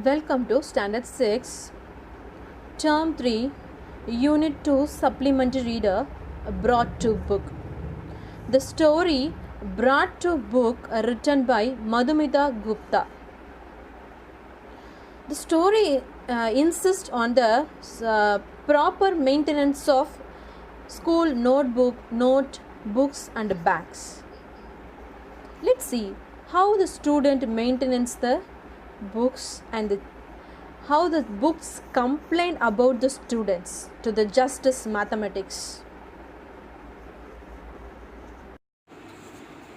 Welcome to Standard 6, Term 3, Unit 2 Supplementary Reader brought to book. The story brought to book written by Madhumita Gupta. The story insists on the proper maintenance of school notebooks and bags. Let's see how the student maintains the books and how the books complain about the students to the Justice Mathematics.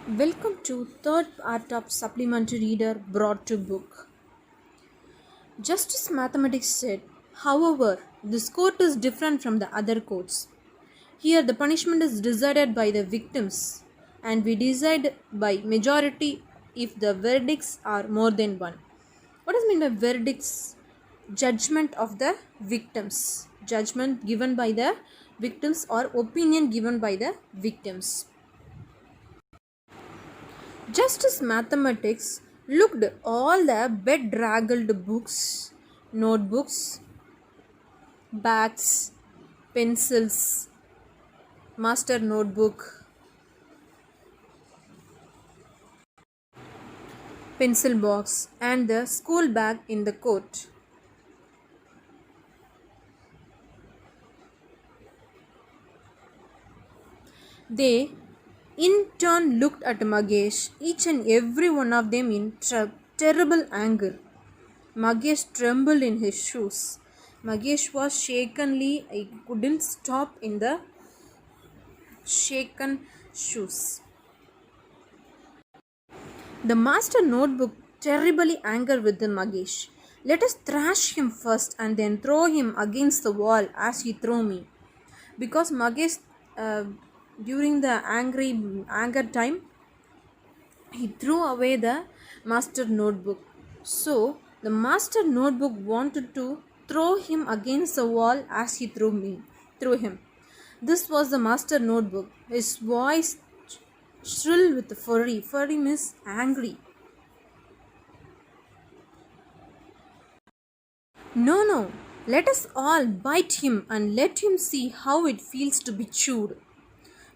Welcome to third part of supplementary reader brought to book. Justice Mathematics said, however, this court is different from the other courts. Here the punishment is decided by the victims and we decide by majority if the verdicts are more than one. What does mean by verdicts? Judgment of the victims. Judgment given by the victims or opinion given by the victims. Justice Mathematics looked all the bedraggled books, notebooks, bags, pencils, master notebook, pencil box and the school bag in the court. They in turn looked at Magesh, each and every one of them in terrible anger. Magesh trembled in his shoes. Magesh was shakenly, I couldn't stop in the shaken shoes. The master notebook terribly angered with the Magesh. Let us thrash him first and then throw him against the wall as he threw me. Because Magesh, during the anger time, he threw away the master notebook. So the master notebook wanted to throw him against the wall as he threw him. This was the master notebook. His voice shrill with fury. Fury means angry. No. Let us all bite him and let him see how it feels to be chewed.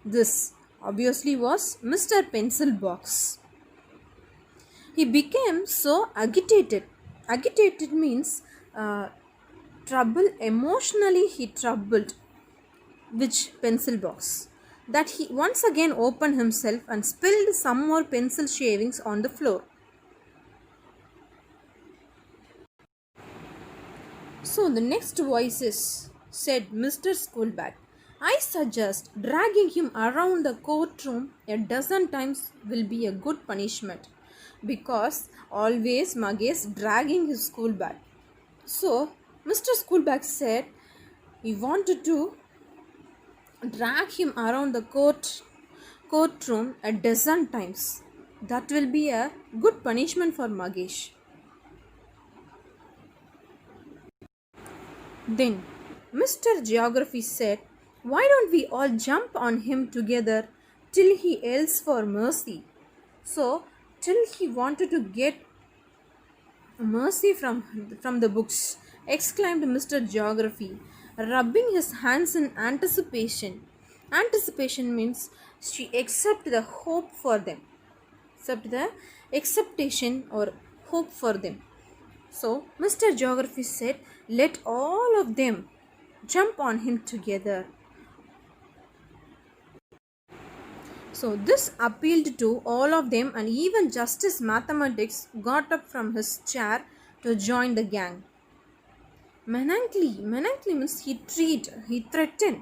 This obviously was Mr. Pencil Box. He became so agitated. Agitated means trouble, emotionally he troubled. Which pencil box? That he once again opened himself and spilled some more pencil shavings on the floor. So the next voices said Mr. Schoolbag, I suggest dragging him around the courtroom a dozen times will be a good punishment because always Magesh dragging his school bag. So Mr. Schoolbag said he wanted to drag him around the courtroom a dozen times. That will be a good punishment for Magesh. Then Mr. Geography said, why don't we all jump on him together till he yells for mercy? So, till he wanted to get mercy from the books, exclaimed Mr. Geography, rubbing his hands in anticipation. Anticipation means she accept the hope for them. Accept the acceptation or hope for them. So, Mr. Geography said, let all of them jump on him together. So, this appealed to all of them and even Justice Mathematics got up from his chair to join the gang. Menankly means he threatened.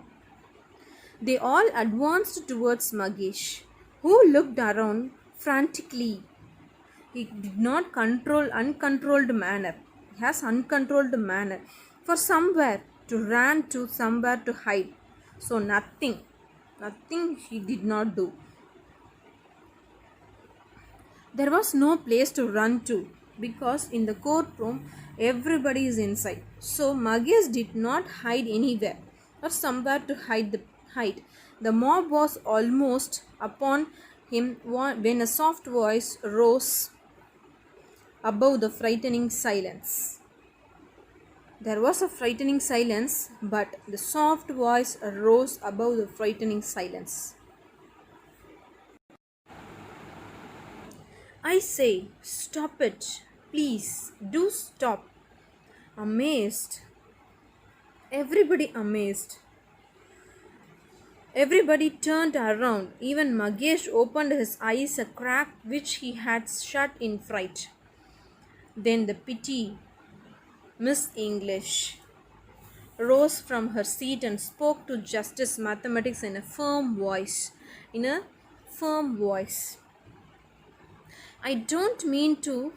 They all advanced towards Magesh, who looked around frantically. He did not uncontrolled manner. He has uncontrolled manner for somewhere to run to, somewhere to hide. So nothing he did not do. There was no place to run to because in the courtroom everybody is inside. So Magesh did not hide anywhere or somewhere to hide. The mob was almost upon him when a soft voice rose above the frightening silence. There was a frightening silence, but the soft voice rose above the frightening silence. I say, stop it. Please, do stop. Amazed. Everybody amazed. Everybody turned around. Even Magesh opened his eyes a crack which he had shut in fright. Then the pity Miss English rose from her seat and spoke to Justice Mathematics in a firm voice. In a firm voice. I don't mean to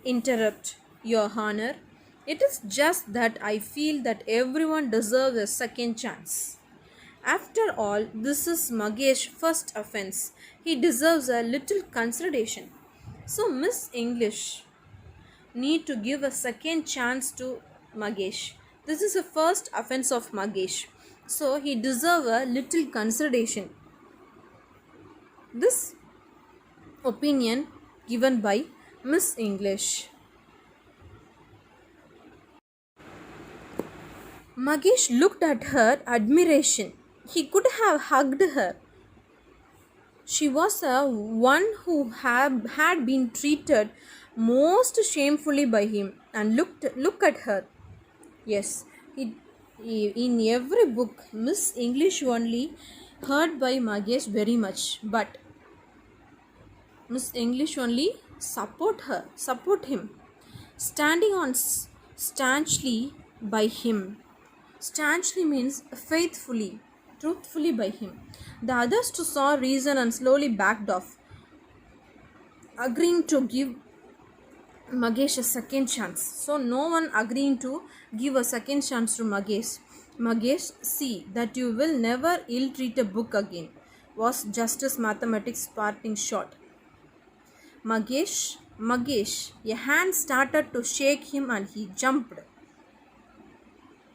interrupt, Your Honor. It is just that I feel that everyone deserves a second chance. After all, this is Magesh's first offense. He deserves a little consideration. So Miss English need to give a second chance to Magesh. This is the first offense of Magesh. So he deserves a little consideration. This opinion given by Miss English. Magesh looked at her admiration. He could have hugged her. She was a one who had been treated most shamefully by him, and look at her. Yes, in every book, Miss English only hurt by Magesh very much, but Miss English only support him, standing on stanchly by him. Stanchly means faithfully, truthfully by him. The others too saw reason and slowly backed off, agreeing to give Magesh a second chance. So no one agreeing to give a second chance to Magesh. Magesh, see that you will never ill-treat a book again, was Justice Mathematics' parting shot. Magesh, a hand started to shake him and he jumped.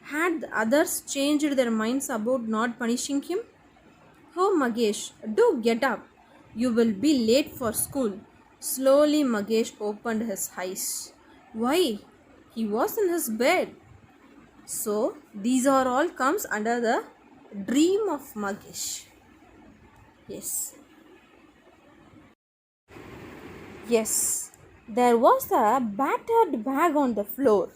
Had the others changed their minds about not punishing him? Oh, Magesh, do get up. You will be late for school. Slowly, Magesh opened his eyes. Why? He was in his bed. So, these are all comes under the dream of Magesh. Yes. Yes. There was a battered bag on the floor.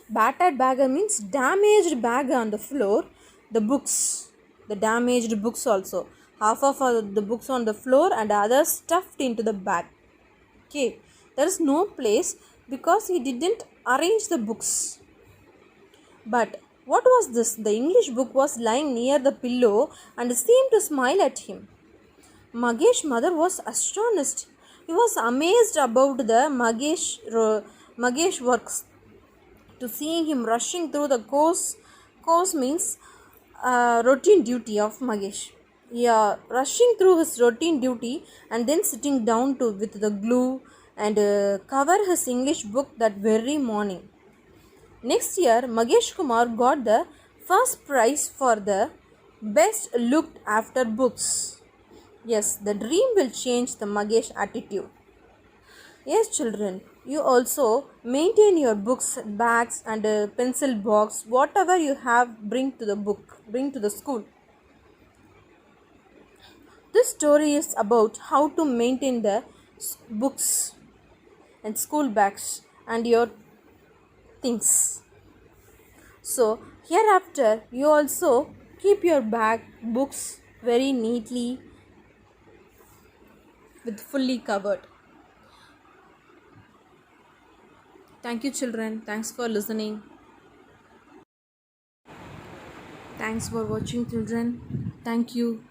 Battered bag means damaged bag on the floor. The books, the damaged books also. Half of the books on the floor and others stuffed into the bag. Okay, there is no place because he didn't arrange the books. But what was this? The English book was lying near the pillow and seemed to smile at him. Magesh's mother was astonished. He was amazed about the Magesh works. To seeing him rushing through the course means routine duty of Magesh. Yeah, rushing through his routine duty and then sitting down to with the glue and cover his English book that very morning. Next year, Magesh Kumar got the first prize for the best looked after books. Yes, the dream will change the Magesh attitude. Yes, children, you also maintain your books, bags, and a pencil box, whatever you have, bring to the school. This story is about how to maintain the books and school bags and your things. So, hereafter, you also keep your books very neatly with fully covered. Thank you, children. Thanks for listening. Thanks for watching, children. Thank you.